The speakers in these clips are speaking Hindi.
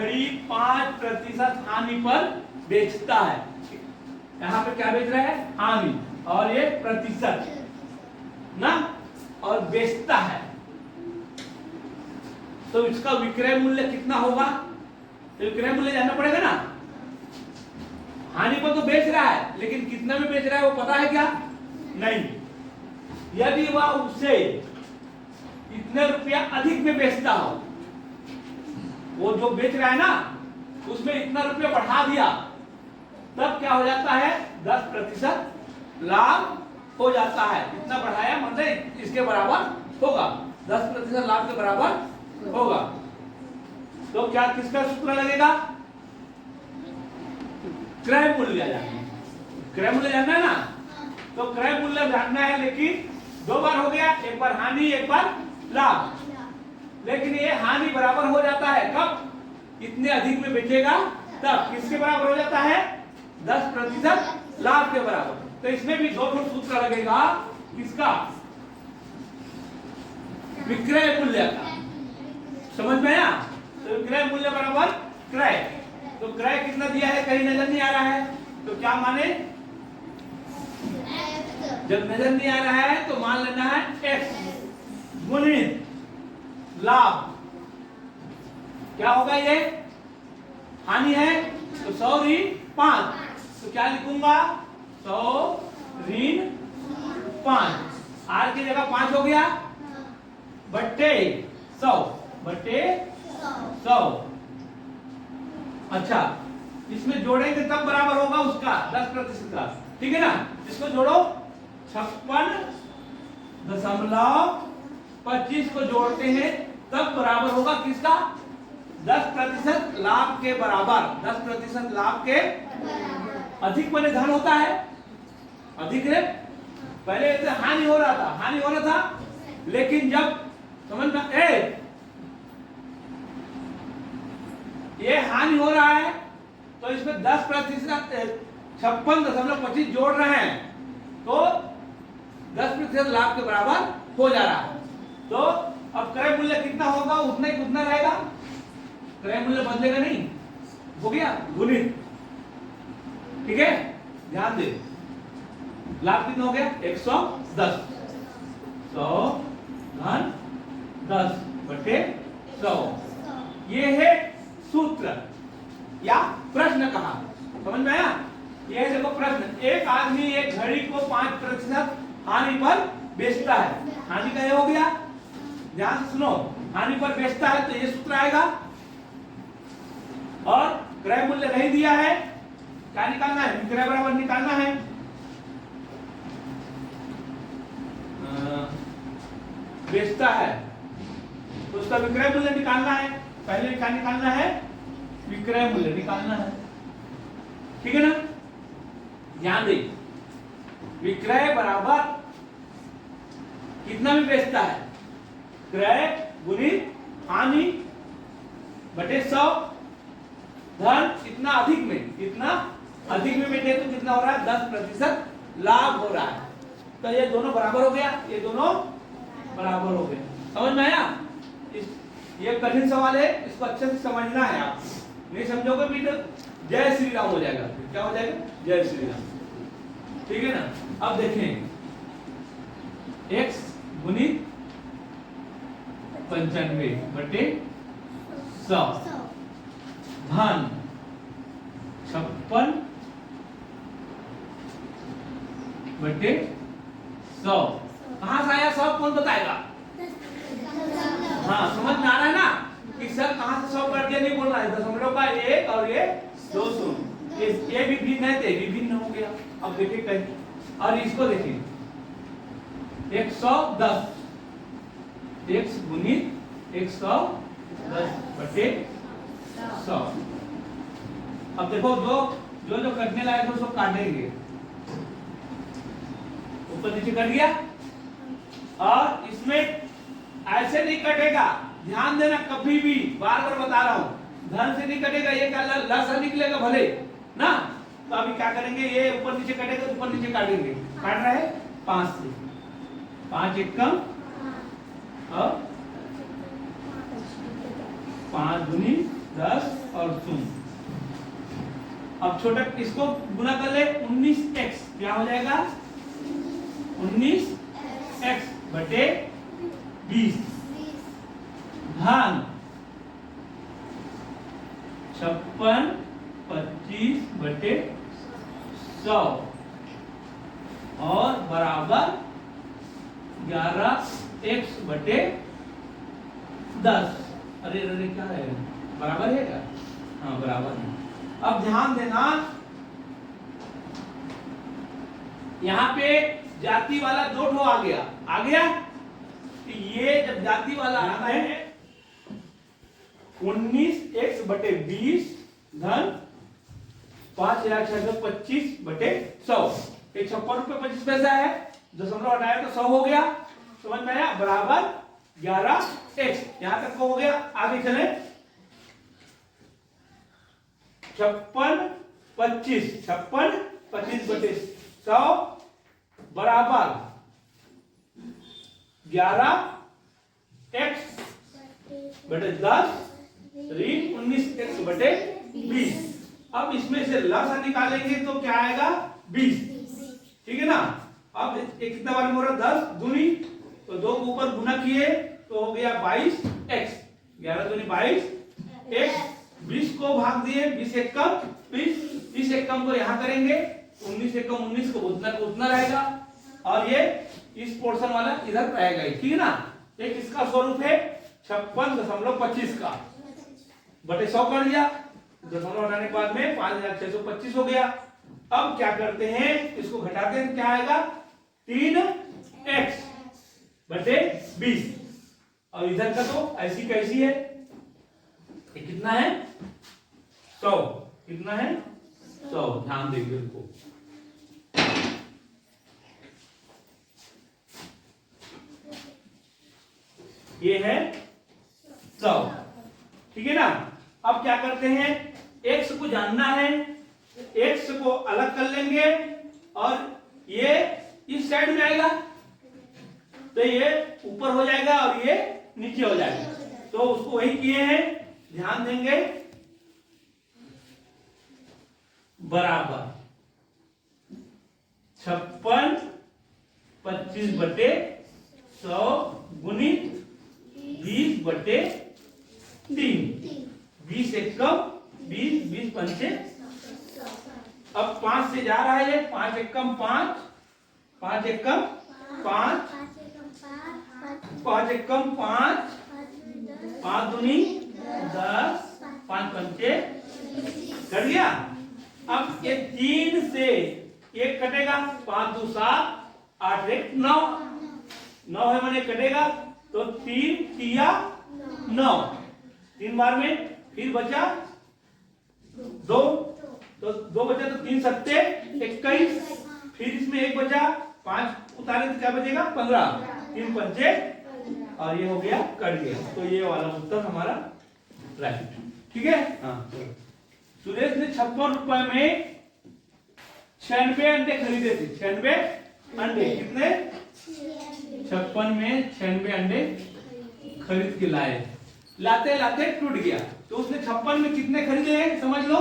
घड़ी 5% हानि पर बेचता है। यहाँ पे क्या बेच रहा है? हानि, और ये प्रतिशत ना, और बेचता है, तो इसका विक्रय मूल्य कितना होगा? तो विक्रय मूल्य जानना पड़ेगा ना। हानि पर तो बेच रहा है, लेकिन कितना में बेच रहा है वो पता है क्या? नहीं। यदि वह उसे इतने रुपया अधिक में बेचता हो, वो जो बेच रहा है ना उसमें इतना रुपया बढ़ा दिया, तब क्या हो जाता है? 10% लाभ हो जाता है। इतना बढ़ाया मतलब इसके बराबर होगा, 10% लाभ के बराबर होगा। तो क्या किसका सूत्र लगेगा? क्रय मूल्य जानना है। क्रय मूल्य जानना है ना, तो क्रय मूल्य जानना है, लेकिन दो बार हो गया, एक बार हानि एक बार लाभ। लेकिन ये हानि बराबर हो जाता है कब? इतने अधिक में बेचेगा तब। किसके बराबर हो जाता है? 10% लाभ के बराबर। तो इसमें भी दो सूत्र लगेगा। किसका? विक्रय मूल्य का। समझ में आया? तो विक्रय मूल्य बराबर क्रय। तो क्रय कितना दिया है कहीं नजर नहीं आ रहा है, तो क्या माने? जब नजर नहीं आ रहा है तो मान लेना है x गुणित लाभ। क्या होगा? ये हानि है तो 100 ऋण 5, तो क्या लिखूंगा? 100 ऋण 5। आर की जगह 5 हो गया, बट्टे 100 बट्टे 100। अच्छा, इसमें जोड़ेंगे तब बराबर होगा उसका 10% का, ठीक है ना। इसको जोड़ो, 56.25 को जोड़ते हैं तब बराबर होगा किसका? 10% लाभ के बराबर। 10% लाभ के अधिक वाले धन होता है, अधिक है। पहले ऐसे हानि हो रहा था, लेकिन जब समझ में ये हानि हो रहा है तो इसमें 10% 56.25 जोड़ रहे हैं, तो 10% लाभ के बराबर हो जा रहा है। तो अब क्रय मूल्य कितना होगा? उतना ही उतना रहेगा, क्रय मूल्य बदलेगा नहीं। हो गया गुणित, ठीक है। ध्यान दे, लाभ कितना हो गया? 110। 100 धन 10 बटे 100। ये है सूत्र या प्रश्न कहा। समझ में आया? ये देखो प्रश्न, एक आदमी एक घड़ी को 5% हानि पर बेचता है। हानि का ये हो गया, ध्यान से सुनो। हानि पर बेचता है तो ये सूत्र आएगा, और क्रय मूल्य नहीं दिया है, क्या निकालना है? विक्रय बराबर निकालना है। बेचता है तो उसका विक्रय मूल्य निकालना है। पहले क्या निकालना है? विक्रय मूल्य निकालना है, ठीक है ना। ध्यान दे, विक्रय बराबर कितना में बेचता है? क्रय गुणित हानि बटे 100 धन इतना अधिक में, कितना अधिक में बेचे तो कितना हो रहा है? 10% लाभ हो रहा है। तो ये दोनों बराबर हो गया, ये दोनों बराबर हो गए। समझ में आया? ये कठिन सवाल है, इसको अच्छे से समझना है। आप नहीं समझोगे भी तो जय श्री राम हो जाएगा। क्या हो जाएगा? जय श्री राम, ठीक है ना। अब देखें, x गुणित 95 बटे 100 धन 56 बटे 100। कहां से आया 100? कौन बताएगा? हाँ, समझ में आ रहा है ना कि सर कहां से 100 कट गया? नहीं बोलना है। दशमलव का 1 और ये 2 शून्य, ये भी भिन्न है, ये भी भिन्न हो गया। अब देखिए कहीं, और इसको देखिए 110, x गुणित 110 बटे 100। अब देखो जो कटने लायक है उसको काटेंगे, ऊपर नीचे कट गया। और इसमें ऐसे नहीं कटेगा, ध्यान देना, कभी भी बार बार बता रहा हूं, धन से नहीं कटेगा। ये क्या लसा निकलेगा भले ना। तो अभी क्या करेंगे? ये ऊपर नीचे कटेगा तो ऊपर नीचे काटेंगे। काट रहा है 5 से, 5 एक कम, और 5 दूनी 10 और 0। अब छोटा इसको गुना कर ले, 19x क्या हो जाएगा, 19x बटे 20 धन 56 25 बटे 100 और बराबर 11x बटे 10। अरे अरे क्या है, बराबर है क्या? हाँ बराबर है। अब ध्यान देना, यहाँ पे जाति वाला 2 ठो आ गया। तो ये जब जाति वाला आता है 19x बटे 20 धन 5625 बटे 100। 56 रुपये 25 पैसा है, दशमलव हटाया तो 100 हो गया। समझ में आया? बराबर 11x। यहां तक को हो गया। आगे चले, 56 25 बटे 100 बराबर 11x बटे 10 ऋण 19x बटे 20। अब इसमें से लसा निकालेंगे तो क्या आएगा, 20। ठीक है ना? अब एक कितना बार में हो रहा, 10 दूनी, तो 2 को ऊपर गुना किए तो हो गया 22x। 11 दूनी 22x, 20 को भाग दिए, 20 एक कम 20, 30 एक कम को यहाँ करेंगे, 19 एक कम 19 को उतना रहेगा, और ये इस पोर्शन वाला इधर रहेगा। ठीक है ना? एक इसका स्वरूप है 56.25 का बटे 100 कर दिया, दशमलव हटाने के बाद में 5625 हो गया। अब क्या करते हैं, इसको घटाते हैं, क्या आएगा, 3x बटे 20। और इधर का तो ऐसी कैसी है, ये कितना है, 100। कितना है, 100। ध्यान देंगे उनको। ये है 100। ठीक है ना? अब क्या करते हैं, x को जानना है, x को अलग कर लेंगे और ये इस साइड में आएगा तो ये ऊपर हो जाएगा और ये नीचे हो जाएगा। तो उसको वही किए हैं, ध्यान देंगे, बराबर 56 25 बटे 100 गुणित 20 बटे 3। 20 एक कम 20, 20 पंचे। अब 5 से जा रहा है ये, 5 एक कम 5, 5 एक कम 5, 5 एक कम 5, 5 दूनी 10, 5 पंचे कट गया। अब ये 3 से 1 कटेगा, 5 2 7, 8 1 9, 9 है मैंने कटेगा तो 3 तिया 9, 3 बार में, फिर बचा 2, तो 2 बचा तो 3 सत्ते 21, फिर इसमें 1 बचा, 5 उतारे तो क्या बचेगा, 15, 3 पंचे, और ये हो गया, कट गया। तो ये वाला उत्तर हमारा राइट। ठीक है? हाँ। सुरेश ने 56 रुपए में 96 अंडे खरीदे थे। 96 अंडे, कितने, 56 में 96 अंडे खरीद के लाए, लाते लाते टूट गया। तो उसने 56 में कितने खरीदे हैं, समझ लो,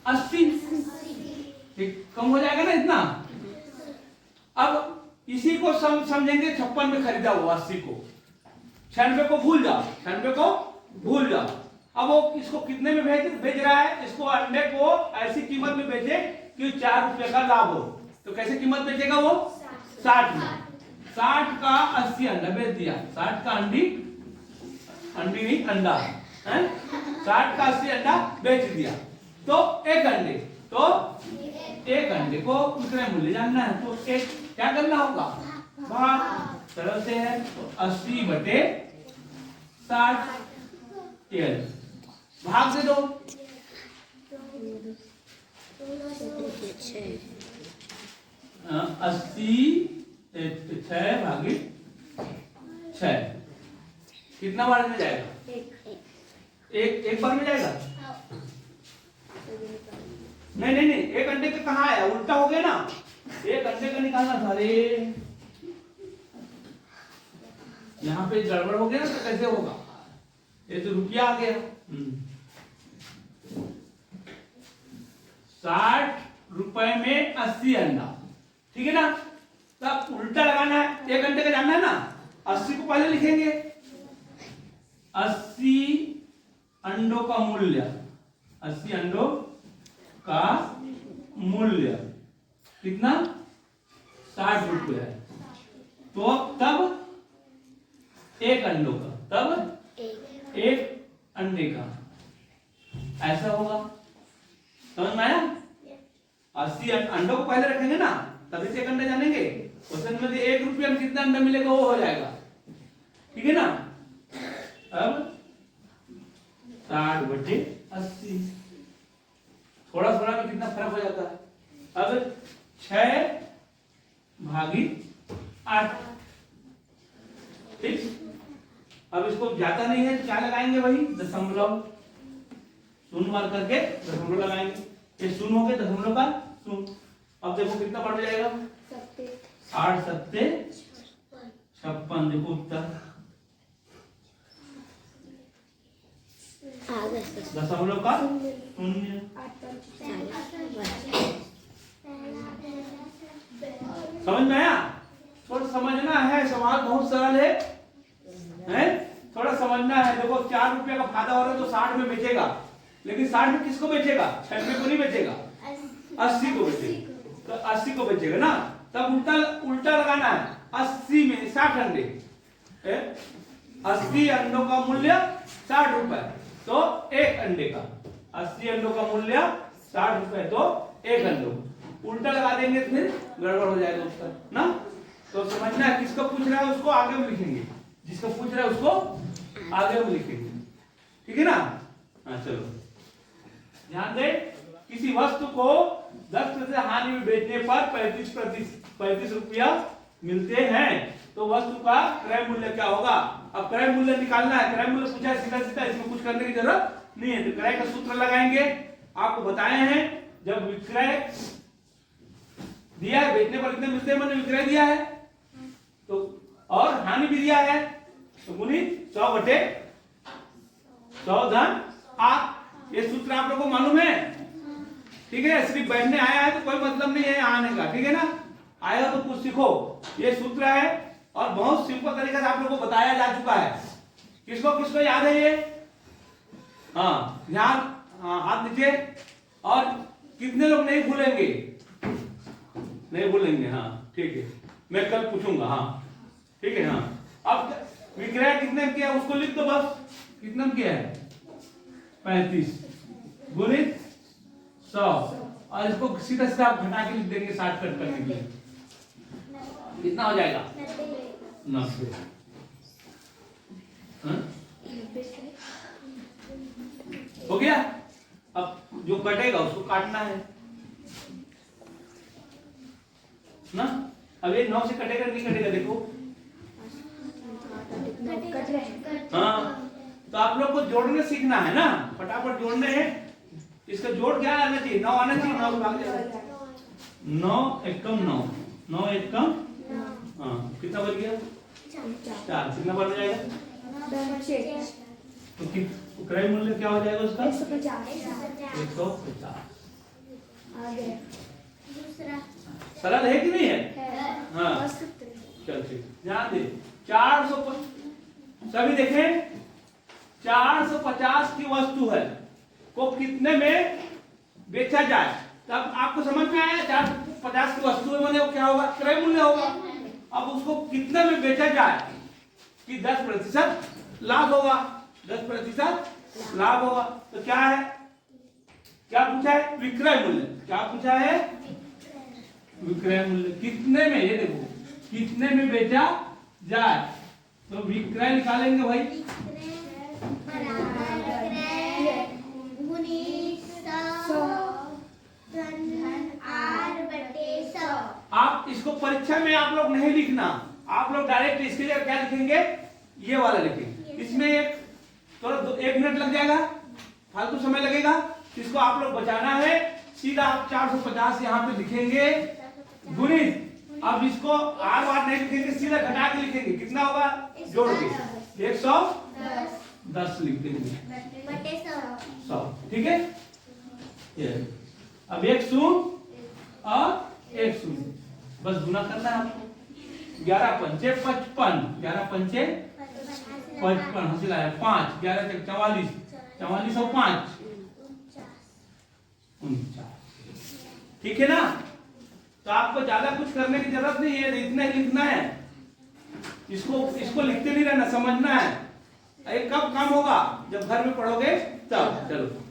80। कम हो जाएगा ना इतना। अब इसी को समझेंगे, 56 में खरीदा हुआ 80 को, 96 को भूल जाओ, 96 को भूल जाओ। अब वो इसको कितने में भेज रहा है, इसको अंडे को ऐसी कीमत में बेचे कि 4 रुपए का लाभ हो। तो कैसे कीमत बेचेगा वो, 60 में। 60 का 80 अंडा बेच दिया, 60 का अंडी नहीं अंडा है, 60 का 80 अंडा बेच दिया। तो एक अंडे को कितने मूल्य जानना है, तो एक क्या करना होगा, भाग, सरल से है, तो 80 बटे 60 भाग दे दो, 80 6 भागे 6 कितना बार में जाएगा, एक बार में जाएगा। नहीं, एक अंडे का कहाँ आया, उल्टा हो गया ना, एक अंडे का निकालना था। अरे यहाँ पे गड़बड़ हो गया ना, तो कैसे होगा, ये तो रुपया आ गया। 60 रुपए में 80 अंडा, ठीक है ना। तब उल्टा लगाना है, 1 घंटे का जानना है ना। 80 को पहले लिखेंगे, 80 अंडों का मूल्य, 80 अंडों का मूल्य कितना, 60 रुपये है। तो तब 1 अंडों का, तब 1 अंडे का, ऐसा होगा। समझ में आया। 80 अंडों को पहले रखेंगे ना, तभी से 1 अंडा जानेंगे। क्वेश्चन में 1 रुपये में कितना अंडा मिलेगा वो हो जाएगा, ठीक है ना। अब 60/80, थोड़ा थोड़ा में कितना फर्क हो जाता है। अब 6/8, ठीक। अब इसको जाता नहीं है तो क्या लगाएंगे, वही दशमलव, शून्य मार करके दशमलव लगाएंगे। ये शून्य हो गया, दशमलव का शून्य। अब देखो कितना बढ़ जाएगा, 8 7 56। देखो उत्तर दशमलव का शून्य। समझ में आया। थोड़ा समझना है, सवाल बहुत सरल है? थोड़ा समझना है। देखो 4 रुपये का फायदा हो रहा है तो 60 में बेचेगा, लेकिन 60 में किसको बेचेगा, 96 को नहीं बेचेगा, 80 को बेचेगा। तो 80 को बेचेगा ना, तब उल्टा उल्टा लगाना है। 80 में 60 अंडे, 80 अंडों का मूल्य 60 रुपए, तो 1 अंडे का। 80 अंडों का मूल्य 60 रुपए, तो 1 अंडों। उल्टा लगा देंगे तो फिर गड़बड़ हो जाएगा उत्तर ना। तो समझना है, किसको पूछ रहा है उसको आगे में लिखेंगे, जिसको पूछ रहा है उसको आगे में लिखेंगे, ठीक है ना। हाँ चलो ध्यान दे। किसी वस्तु को 10% हानि में बेचने पर 35 रुपया मिलते हैं, तो वस्तु का क्रय मूल्य क्या होगा। अब क्रय मूल्य निकालना है। क्रय मूल्य पूछा है सीधा सीधा, इसमें कुछ करने की जरूरत नहीं है। तो क्रय का सूत्र लगाएंगे, आपको बताए हैं। जब विक्रय दिया है, बेचने पर कितने मिलते हैं, मैंने विक्रय दिया है तो, और हानि भी दिया है, तो गुणित 100/100 धन 8। ये सूत्र आप लोगों को मालूम है, ठीक है। सिर्फ बैठने आया है तो कोई मतलब नहीं है आने का, ठीक है ना। आया तो कुछ सीखो। ये सूत्र है और बहुत सिंपल तरीके से आप लोगों को बताया जा चुका है। किसको किसको याद है ये, हाँ ध्यान, हाँ हाथ नीचे। और कितने लोग नहीं भूलेंगे, नहीं भूलेंगे, हाँ ठीक है, मैं कल पूछूंगा, हाँ ठीक है। हाँ अब विक्रय कितने किया उसको लिख दो बस। कितना किया है, 35 गुणित 100, और इसको सीधा सीधा आप घटा के लिख देंगे शॉर्टकट करने के लिए। कितना हो जाएगा, 90। हो गया। अब जो कटेगा उसको काटना है ना। अब ये 9 से कटेगा नहीं कटेगा, देखो। हाँ तो आप लोग को जोड़ने सीखना है ना, फटाफट जोड़ने हैं। इसका जोड़ क्या आना चाहिए, 9 आना चाहिए। 9 भाग जाएगा, 9 एकम 9, 9 एकम, हाँ कितना बच गया, 4। कितना बढ़ जाएगा, तो क्रय मूल्य क्या हो जाएगा उसका, 150। सरल है कि नहीं है, हाँ चल ठीक। ध्यान दे, 400 सभी देखें, 450 की वस्तु है को कितने में बेचा जाए। तब आपको समझ में आया, 450 की वस्तु है मैंने क्या होगा, क्रय मूल्य होगा। अब उसको कितने में बेचा जाए कि 10% लाभ होगा, 10% लाभ होगा। तो क्या है, क्या पूछा है, विक्रय मूल्य। क्या पूछा है, विक्रय मूल्य कितने में, ये देखो कितने में बेचा जाए। तो विक्रय निकालेंगे भाई, आप इसको परीक्षा में आप लोग नहीं लिखना, आप लोग डायरेक्ट इसके लिए क्या लिखेंगे, ये वाला लिखेंगे। इसमें एक थोड़ा 1 मिनट लग जाएगा, फालतू समय लगेगा। इसको आप लोग बचाना है, सीधा आप 450 यहाँ पे लिखेंगे गुणित। अब इसको आर बार नहीं लिखेंगे, सीधा घटा के लिखेंगे। कितना होगा, जोड़ के 110 लिख देंगे, 100, ठीक है। ये अब एक शून्य और एक शून्य, बस गुना करना है आपको। 11 पंचे 55, 11 पंचे 55, हंसी लाया 5, 11 चक 44, 44 और 5 49। ठीक है ना? तो आपको ज्यादा कुछ करने की जरूरत नहीं है, इतना ही लिखना है। इसको लिखते नहीं रहना, समझना है। ये कब काम होगा? जब घर में पढ़ोगे तब। चलो।